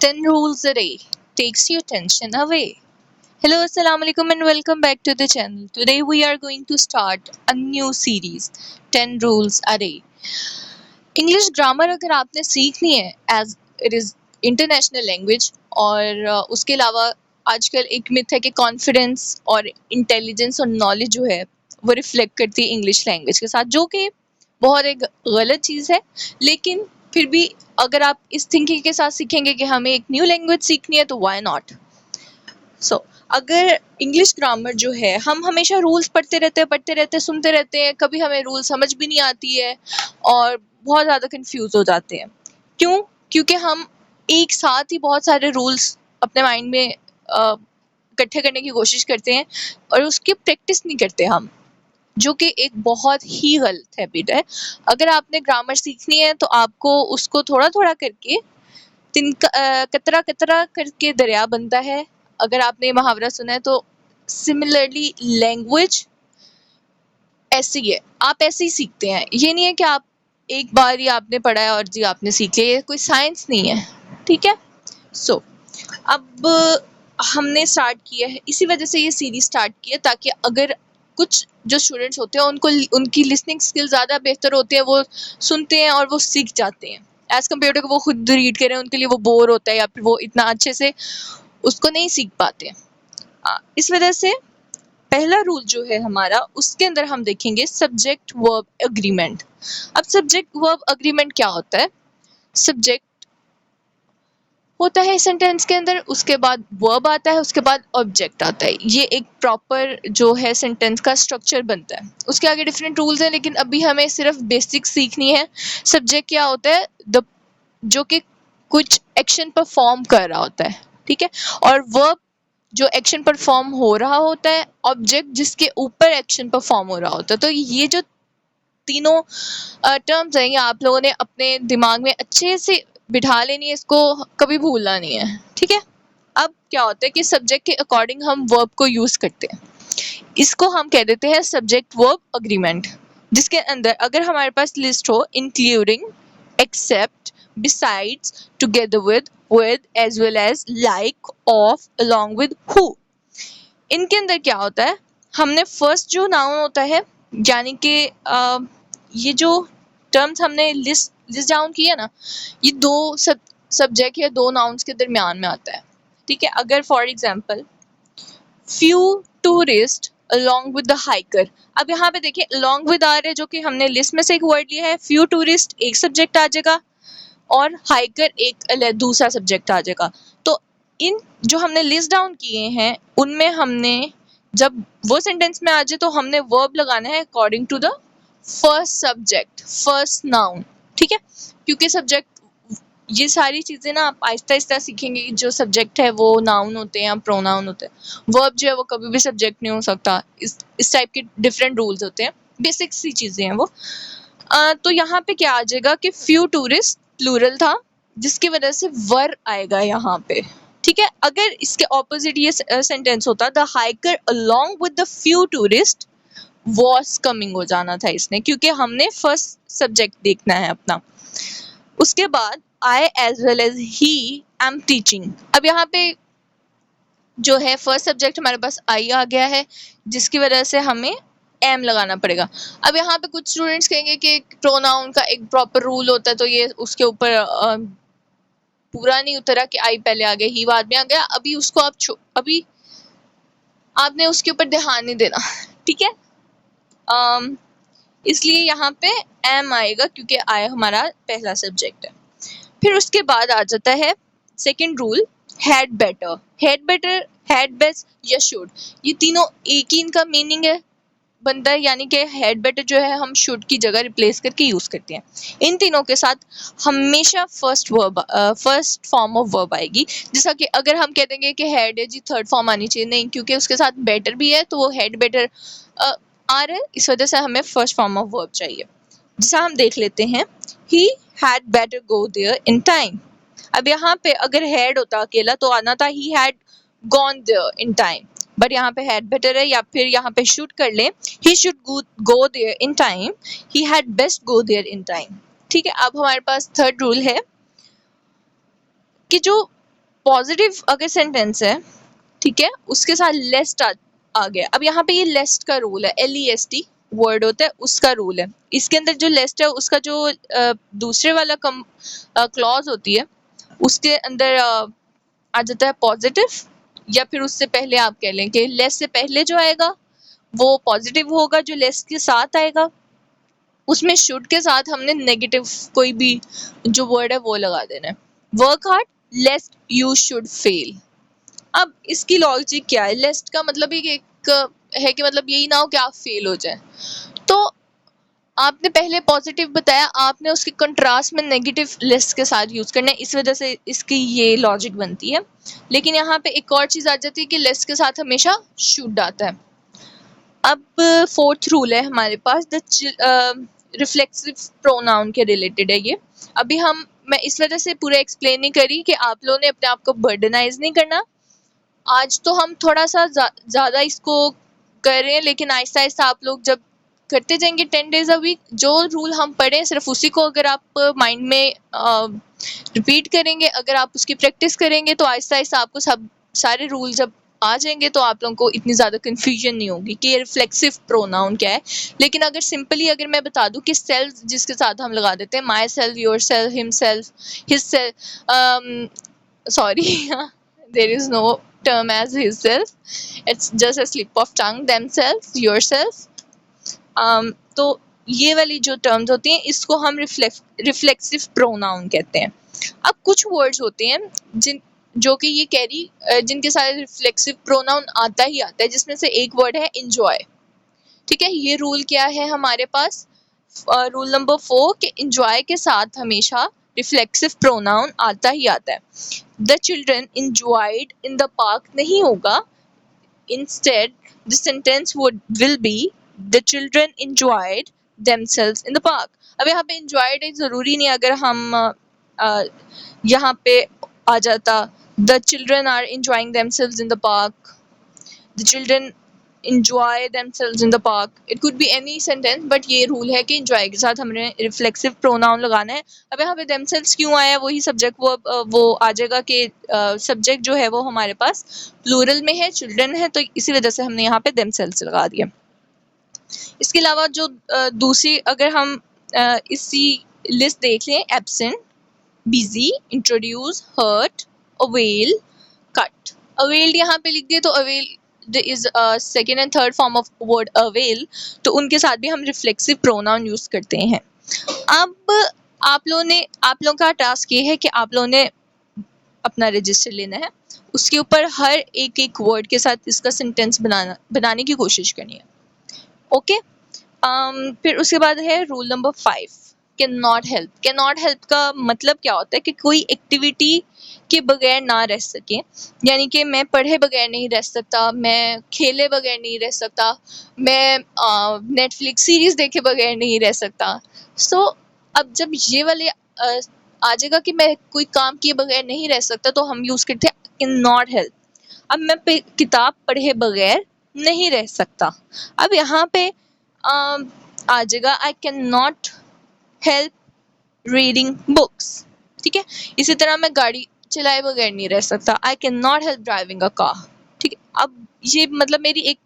10 rules a day takes your tension away. Hello, assalamu alaikum and welcome back to the channel. Today we are going to start a new series 10 rules a day. English grammar अगर आपने सीखनी है as it is international language और उसके अलावा आजकल एक myth है कि कॉन्फिडेंस और इंटेलिजेंस और नॉलेज जो है वो रिफ्लेक्ट करती है इंग्लिश लैंग्वेज के साथ, जो कि बहुत एक गलत चीज़ है। लेकिन फिर भी अगर आप इस थिंकिंग के साथ सीखेंगे कि हमें एक न्यू लैंग्वेज सीखनी है तो व्हाई नॉट। सो अगर इंग्लिश ग्रामर जो है हम हमेशा रूल्स पढ़ते रहते हैं, सुनते रहते हैं, कभी हमें रूल समझ भी नहीं आती है और बहुत ज़्यादा कंफ्यूज हो जाते हैं। क्यों? क्योंकि हम एक साथ ही बहुत सारे रूल्स अपने माइंड में इकट्ठे करने की कोशिश करते हैं और उसकी प्रैक्टिस नहीं करते हम, जो कि एक बहुत ही गलत हैबिट है। अगर आपने ग्रामर सीखनी है तो आपको उसको थोड़ा थोड़ा करके कतरा कतरा करके दरिया बनता है। अगर आपने मुहावरा सुना है तो सिमिलरली लैंग्वेज ऐसी है, आप ऐसे ही सीखते हैं। ये नहीं है कि आप एक बार ही आपने पढ़ा है और जी आपने सीख लिया, ये कोई साइंस नहीं है, ठीक है। सो अब हमने स्टार्ट किया है, इसी वजह से ये सीरीज स्टार्ट की है ताकि अगर कुछ जो स्टूडेंट्स होते हैं उनको उनकी लिसनिंग स्किल ज़्यादा बेहतर होती है, वो सुनते हैं और वो सीख जाते हैं एज़ कम्पेयर टू वो खुद रीड करें, उनके लिए वो बोर होता है या फिर वो इतना अच्छे से उसको नहीं सीख पाते। इस वजह से पहला रूल जो है हमारा, उसके अंदर हम देखेंगे सब्जेक्ट वर्ब एग्रीमेंट। अब सब्जेक्ट वर्ब एग्रीमेंट क्या होता है? सब्जेक्ट होता है सेंटेंस के अंदर, उसके बाद वर्ब आता है, उसके बाद ऑब्जेक्ट आता है। ये एक प्रॉपर जो है सेंटेंस का स्ट्रक्चर बनता है। उसके आगे डिफरेंट रूल्स हैं, लेकिन अभी हमें सिर्फ बेसिक सीखनी है। सब्जेक्ट क्या होता है? जो कि कुछ एक्शन परफॉर्म कर रहा होता है, ठीक है। और वर्ब जो एक्शन परफॉर्म हो रहा होता है, ऑब्जेक्ट जिसके ऊपर एक्शन परफॉर्म हो रहा होता है। तो ये जो तीनों टर्म्स हैं, ये आप लोगों ने अपने दिमाग में अच्छे से बिठा लेनी है, इसको कभी भूलना नहीं है, ठीक है। अब क्या होता है कि सब्जेक्ट के अकॉर्डिंग हम वर्ब को यूज करते हैं, इसको हम कह देते हैं सब्जेक्ट वर्ब एग्रीमेंट, जिसके अंदर अगर हमारे पास लिस्ट हो including, except, besides, together with, as well as, like, of, along with, who, इनके अंदर क्या होता है, हमने फर्स्ट जो नाउन होता है, यानी कि ये जो टर्म्स हमने लिस्ट डाउन किया ना, ये दो सब्जेक्ट या दो नाउन्स के दरमियान में आता है, ठीक है। अगर for example few tourist along with the hiker, अब यहाँ पे देखिए अलोंग विद आ रहा है, जो कि हमने लिस्ट में से एक वर्ड लिया है। फ्यू टूरिस्ट एक सब्जेक्ट आ जाएगा और हाइकर एक दूसरा सब्जेक्ट आ जाएगा। तो इन जो हमने लिस्ट डाउन किए हैं उनमें हमने जब वो सेंटेंस में आ जाए तो हमने वर्ब लगाना है according to the first subject, first noun, ठीक है। क्योंकि सब्जेक्ट, ये सारी चीज़ें ना आप आहिस्ता आहिस्ता सीखेंगे कि जो सब्जेक्ट है वो नाउन होते हैं या प्रोनाउन होते हैं। वर्ब जो है वो कभी भी सब्जेक्ट नहीं हो सकता। इस टाइप के डिफरेंट रूल्स होते हैं, बेसिक सी चीज़ें हैं वो। तो यहाँ पे क्या आ जाएगा कि फ्यू टूरिस्ट प्लूरल था, जिसकी वजह से वर आएगा यहाँ पे, ठीक है। अगर इसके ऑपोजिट ये सेंटेंस होता the hiker along with the few tourist was coming, हो जाना था इसने, क्योंकि हमने फर्स्ट सब्जेक्ट देखना है अपना। उसके बाद I as well as he am teaching. अब यहाँ पे जो है फर्स्ट सब्जेक्ट हमारे पास आई आ गया है, जिसकी वजह से हमें एम लगाना पड़ेगा। अब यहाँ पे कुछ स्टूडेंट्स कहेंगे कि प्रोनाउन का एक प्रॉपर रूल होता है, तो ये उसके ऊपर पूरा नहीं उतरा कि आई पहले आ गया, ही बाद में आ गया। अभी उसको आप अभी आपने उसके ऊपर ध्यान नहीं देना, ठीक है। इसलिए यहाँ पे एम आएगा क्योंकि आई हमारा पहला सब्जेक्ट है। फिर उसके बाद आ जाता है second rule, had better. Had best या शुड, ये तीनों एक ही इनका मीनिंग है बनता है, यानी कि हैड बेटर जो है हम शुड की जगह रिप्लेस करके यूज करते हैं। इन तीनों के साथ हमेशा फर्स्ट फॉर्म ऑफ वर्ब आएगी। जैसा कि अगर हम कह देंगे कि हैड है जी, थर्ड फॉर्म आनी चाहिए, नहीं, क्योंकि उसके साथ बेटर भी है तो वो हैड बेटर आ रहा है, इस वजह से हमें फर्स्ट फॉर्म ऑफ वर्ब चाहिए। जैसा हम देख लेते हैं, he had better go there in time. अब यहाँ पे अगर हैड होता अकेला तो आना था he had gone there in time, but यहाँ पे हैड बेटर है, या फिर यहाँ पे शुड कर ले, he should go there in time, he had best go there in time, ठीक है। अब हमारे पास थर्ड रूल है कि जो पॉजिटिव अगर सेंटेंस है, ठीक है, उसके साथ लेस्ट आ गया। अब यहाँ पे ये लेस्ट का रूल है, LEST वर्ड होता है, उसका रूल है। इसके अंदर जो लेस्ट है उसका जो दूसरे वाला क्लॉज होती है उसके अंदर आ जाता है पॉजिटिव, या फिर उससे पहले आप कह लें कि लेस से पहले जो आएगा वो पॉजिटिव होगा, जो लेस के साथ आएगा उसमें शुड के साथ हमने नेगेटिव कोई भी जो वर्ड है वो लगा देना है। Work hard लेस्ट you should fail. अब इसकी लॉजिक क्या है? लेस्ट का मतलब एक है कि मतलब यही ना हो कि आप फेल हो जाए। तो आपने पहले पॉजिटिव बताया, आपने उसके कंट्रास्ट में नेगेटिव लेस्ट के साथ यूज करना है, इस वजह से इसकी ये लॉजिक बनती है। लेकिन यहाँ पे एक और चीज आ जाती है कि लेस्ट के साथ हमेशा शुड आता है। अब फोर्थ रूल है हमारे पास, द रिफ्लेक्सिव प्रोनाउन के रिलेटेड है ये। अभी मैं इस वजह से पूरा एक्सप्लेन नहीं करी कि आप लोगों ने अपने आप को बर्डनाइज नहीं करना। आज तो हम थोड़ा सा ज़्यादा इसको कर रहे हैं, लेकिन आहिस्ता आहिस्ता आप लोग जब करते जाएंगे 10 डेज अ वीक, जो रूल हम पढ़े सिर्फ उसी को अगर आप माइंड में रिपीट करेंगे, अगर आप उसकी प्रैक्टिस करेंगे तो आहिस्ता आहिस्ता आपको सारे रूल जब आ जाएंगे तो आप लोगों को इतनी ज़्यादा कन्फ्यूजन नहीं होगी कि ये रिफ्लेक्सिव प्रोनाउन क्या है। लेकिन अगर सिंपली अगर मैं बता दूं कि सेल्फ जिसके साथ हम लगा देते हैं, my self, your self, him self, his self, sorry there is no term as his self, it's just a slip of tongue, themselves, yourself, तो ये वाली जो टर्म्स होती हैं इसको हम रिफ्लेक्सिव प्रोनाउन कहते हैं। अब कुछ वर्ड्स होते हैं जो कि ये जिनके साथ रिफ्लेक्सिव प्रोनाउन आता ही आता है, जिसमें से एक वर्ड है enjoy। ठीक है, ये रूल क्या है हमारे पास? रूल नंबर 4 कि enjoy के साथ हमेशा रिफ्लेक्सिव प्रोनाउन आता ही आता है। The children enjoyed in the park नहीं होगा, instead the sentence will be the children enjoyed themselves in the park। अब यहाँ पे enjoyed जरूरी नहीं, अगर हम यहाँ पे आ जाता the children are enjoying themselves in the park, the children enjoy themselves in the park, it could be any sentence, but ये रूल है कि enjoy के साथ हमने रिफ्लेक्सिव प्रोनाउन लगाना है। अब यहाँ पे themselves क्यों आया? वही सब्जेक्ट वो आ जाएगा कि सब्जेक्ट जो है वो हमारे पास प्लूरल में है, चिल्ड्रन है, तो इसी वजह से हमने यहाँ पे themselves लगा दिया। इसके अलावा जो दूसरी अगर हम इसी लिस्ट देख लें, absent, busy, introduce, hurt, avail, cut. Avail यहाँ पे लिख दिए तो avail is second and third form of word avail, तो उनके साथ भी हम रिफ्लेक्सिव प्रोनाउन यूज करते हैं। अब आप लोगों का टास्क ये है कि आप लोगों ने अपना रजिस्टर लेना है, उसके ऊपर हर एक वर्ड के साथ इसका सेंटेंस बनाने की कोशिश करनी है। ओके, फिर उसके बाद है rule number 5, can not help. Can not help का मतलब क्या होता है कि कोई एक्टिविटी के बगैर ना रह सके, यानी कि मैं पढ़े बगैर नहीं रह सकता, मैं खेले बगैर नहीं रह सकता, मैं नेटफ्लिक्स सीरीज देखे बगैर नहीं रह सकता। सो अब जब ये वाले आ जाएगा कि मैं कोई काम किए बगैर नहीं रह सकता, तो हम यूज करते हैं कैन नॉट हेल्प। अब मैं किताब पढ़े बगैर नहीं रह सकता, अब यहाँ पे आ जाएगा I can not help reading books. ठीक है, इसी तरह मैं गाड़ी चलाए बगैर नहीं रह सकता, I can not help driving a car. ठीक है, अब ये मतलब मेरी एक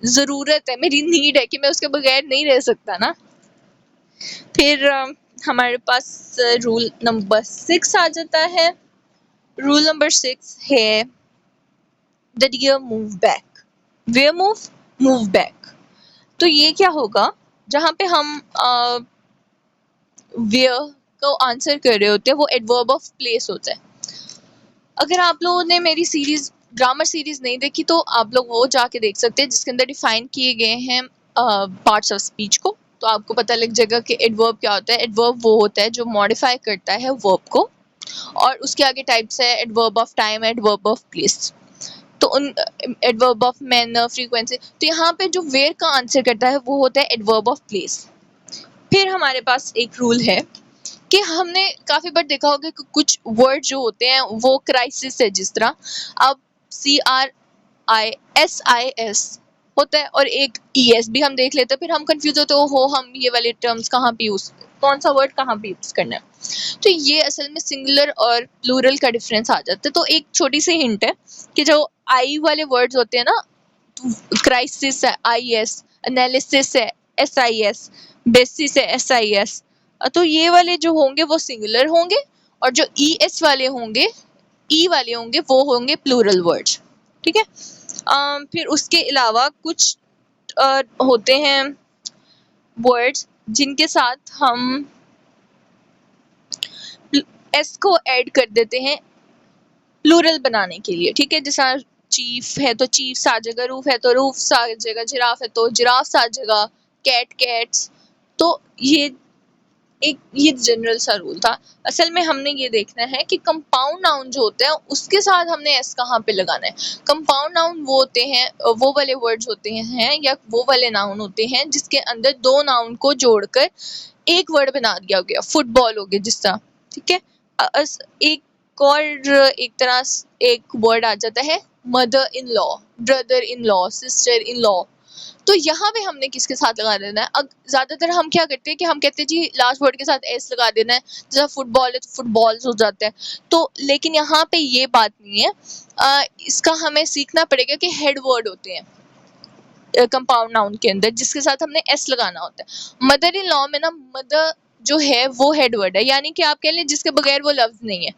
ज़रूरत है, मेरी नीड है कि मैं उसके बगैर नहीं रह सकता ना। फिर हमारे पास रूल नंबर 6 आ जाता है। रूल नंबर 6 है the dear move back. Where move back. तो ये क्या होगा? जहाँ पे हम वेयर को आंसर कर रहे होते हैं वो एडवर्ब ऑफ प्लेस होता है। अगर आप लोगों ने मेरी सीरीज ग्रामर सीरीज नहीं देखी तो आप लोग वो जाके देख सकते हैं, जिसके अंदर डिफाइन किए गए हैं पार्ट्स ऑफ स्पीच को, तो आपको पता लग जाएगा कि एडवर्ब क्या होता है। एडवर्ब वो होता है जो मॉडिफाई करता है वर्ब को, और उसके आगे टाइप्स है adverb of time, adverb of place, तो उन एडवर्ब ऑफ मैनर, फ्रीक्वेंसी। तो यहाँ पे जो वेयर का आंसर करता है वो होता है एडवर्ब ऑफ प्लेस। फिर हमारे पास एक रूल है कि हमने काफ़ी बार देखा होगा कि कुछ वर्ड जो होते हैं वो क्राइसिस है, जिस तरह अब CRISIS होता है, और एक ES भी हम देख लेते हैं, फिर हम कंफ्यूज होते हो हम ये वाले टर्म्स कहाँ पे यूज, कौन सा वर्ड कहाँ पे यूज करना है। तो ये असल में सिंगुलर और प्लूरल का डिफरेंस आ जाता है। तो एक छोटी सी हिंट है कि जो आई वाले वर्ड्स होते हैं ना, क्राइसिस है IS, एनालिसिस है SIS, बेसिस है SIS, तो ये वाले जो होंगे वो सिंगुलर होंगे, और जो ES वाले होंगे, वाले होंगे, वो होंगे प्लूरल वर्ड्स। ठीक है। फिर उसके अलावा कुछ होते हैं वर्ड्स जिनके साथ हम S को ऐड कर देते हैं प्लूरल बनाने के लिए। ठीक है, जैसा चीफ है तो चीफ्स आ जाएगा, रूफ है तो रूफ्स आ जाएगा, जिराफ है तो जिराफ्स आ जाएगा, कैट कैट्स। तो ये जनरल सा रूल था। असल में हमने ये देखना है कि कंपाउंड नाउन जो होते हैं उसके साथ हमने एस कहाँ पे लगाना है। कंपाउंड नाउन वो होते हैं, वो वाले वर्ड्स होते हैं या वो वाले नाउन होते हैं जिसके अंदर दो नाउन को जोड़कर एक वर्ड बना दिया गया। फुटबॉल हो गया जिस तरह। ठीक है। एक और एक तरह एक वर्ड आ जाता है mother in law, brother in law, sister in law. तो यहाँ पे हमने किसके साथ लगा देना है? अब ज्यादातर हम क्या करते हैं कि हम कहते हैं जी लास्ट वर्ड के साथ एस लगा देना है, जैसा फुटबॉल है तो फुटबॉल्स हो जाता है। तो लेकिन यहाँ पे ये बात नहीं है, इसका हमें सीखना पड़ेगा कि हेड वर्ड होते हैं कंपाउंड नाउन के अंदर जिसके साथ हमने एस लगाना होता है। मदर इन लॉ में ना मदर जो है वो हेड वर्ड है, यानी कि आप कह लें जिसके बगैर वो लफ्ज नहीं है।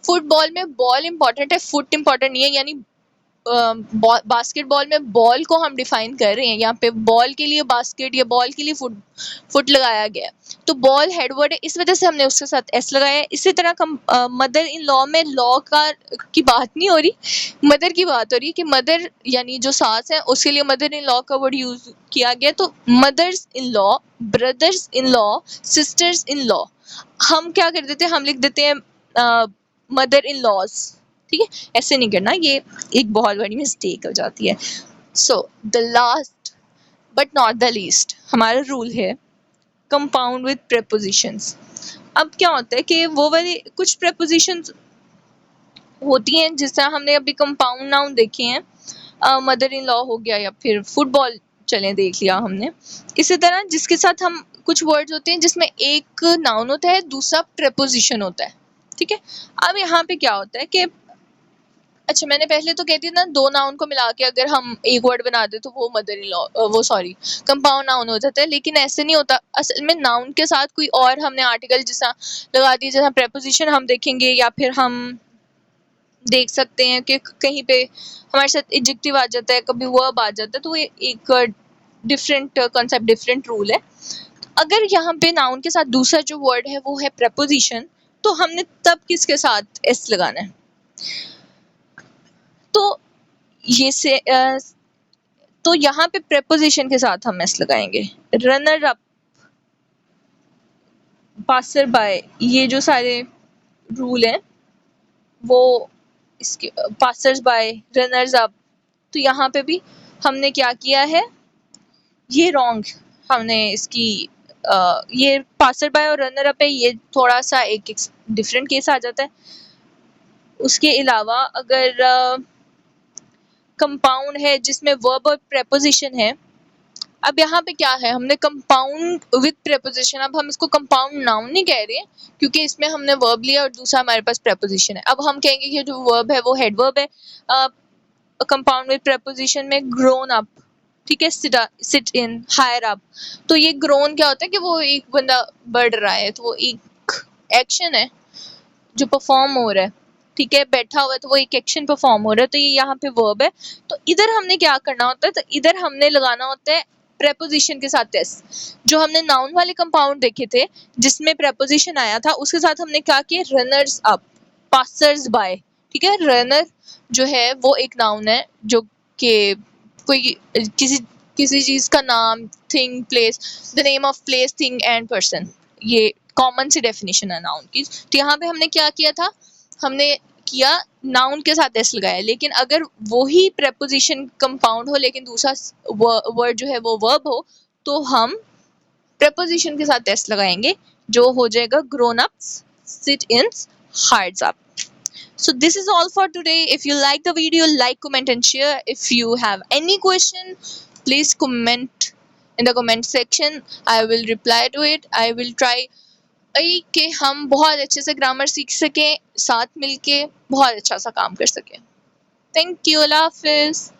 फुटबॉल में बॉल इंपॉर्टेंट है, फुट इंपॉर्टेंट नहीं है, यानी बास्केटबॉल में बॉल को हम डिफाइन कर रहे हैं, यहाँ पे बॉल के लिए बास्केट या बॉल के लिए फुट लगाया गया है। तो बॉल हेडवर्ड है, इस वजह से हमने उसके साथ एस लगाया है। इसी तरह मदर इन लॉ में लॉ की बात नहीं हो रही, मदर की बात हो रही है कि मदर यानी जो सास है उसके लिए मदर इन लॉ का वर्ड यूज किया गया। तो mother's in law, brothers in law, sisters in law, हम क्या कर देते हैं, हम लिख देते हैं मदर इन लॉज। ठीक है, ऐसे नहीं करना, ये एक बहुत बड़ी मिस्टेक हो जाती है। So the last but not the least हमारा रूल है कंपाउंड विद प्रेपोजिशंस। अब क्या होता है कि वो वाली कुछ प्रेपोजिशंस होती हैं जिस तरह हमने अभी कंपाउंड नाउन देखे हैं, मदर इन लॉ हो गया या फिर फुटबॉल चलें देख लिया हमने। इसी तरह जिसके साथ हम कुछ वर्ड्स होते हैं जिसमें एक नाउन होता है दूसरा प्रेपोजिशन होता है। ठीक है। अब यहाँ पे क्या होता है कि अच्छा मैंने पहले तो कहती थी ना दो नाउन को मिला के अगर हम एक वर्ड बना दे तो वो मदर इन लॉ वो सॉरी कंपाउंड नाउन हो जाता है, लेकिन ऐसे नहीं होता। असल में नाउन के साथ कोई और हमने आर्टिकल जैसा लगा दिया, जैसा प्रेपोजिशन हम देखेंगे या फिर हम देख सकते हैं कि कहीं पे हमारे साथ एडजेक्टिव आ जाता है, कभी वर्ब आ जाता है, तो ये एक डिफरेंट कॉन्सेप्ट, डिफरेंट रूल है। अगर यहाँ पे नाउन के साथ दूसरा जो वर्ड है वो है प्रेपोजिशन, तो हमने तब किसके साथ एस लगाना है? तो ये से तो यहाँ पे प्रेपोजिशन के साथ हम एस लगाएंगे। रनर अप, पासर बाय, ये जो सारे रूल हैं वो इसके पासर्स बाय, रनर्स अप, तो यहाँ पे भी हमने क्या किया है, ये रॉन्ग हमने इसकी ये पासर बाय और रनर अप है, ये थोड़ा सा एक डिफरेंट केस आ जाता है। उसके अलावा अगर कंपाउंड है जिसमें वर्ब और प्रेपोजिशन है, अब यहाँ पे क्या है, हमने कंपाउंड विद प्रेपोजिशन, अब हम इसको कंपाउंड नाउन नहीं कह रहे क्योंकि इसमें हमने वर्ब लिया और दूसरा हमारे पास प्रेपोजिशन है। अब हम कहेंगे कि जो वर्ब है वो हेड वर्ब है कंपाउंड विद प्रेपोजिशन में, ग्रोन अप। ठीक है, सिट इन, हायर अप। तो ये ग्रोन क्या होता है कि वो एक बंदा बढ़ रहा है, तो वो एक एक्शन है जो परफॉर्म हो रहा है। ठीक है, बैठा हुआ है तो वो एक एक्शन परफॉर्म हो रहा है, तो ये यहाँ पे वर्ब है। तो इधर हमने क्या करना होता है, तो इधर हमने लगाना होता है प्रेपोजिशन के साथ एस। जो हमने नाउन वाले कंपाउंड देखे थे जिसमें प्रेपोजिशन आया था उसके साथ हमने क्या किया, रनर्स अप, पासर्स बाय। ठीक है, रनर जो है वो एक नाउन है जो कि कोई किसी चीज का नाम, thing, place, the name of place, thing and person, ये कॉमन सी डेफिनेशन है नाउन की। तो यहाँ पे हमने क्या किया था, हमने किया नाउन के साथ एस लगाया, लेकिन अगर वही प्रेपोजिशन कंपाउंड हो लेकिन दूसरा वर्ड जो है वो वर्ब हो तो हम प्रेपोजिशन के साथ एस लगाएंगे, जो हो जाएगा grown ups, sit in, hands up. So this is all for today. If you like the video, like, comment and share. If you have any question, please comment in the comment section. I will reply to it. I will try कि हम बहुत अच्छे से grammar सीख सकें, साथ मिलके बहुत अच्छा सा काम कर सकें. Thank you. Allah Hafiz.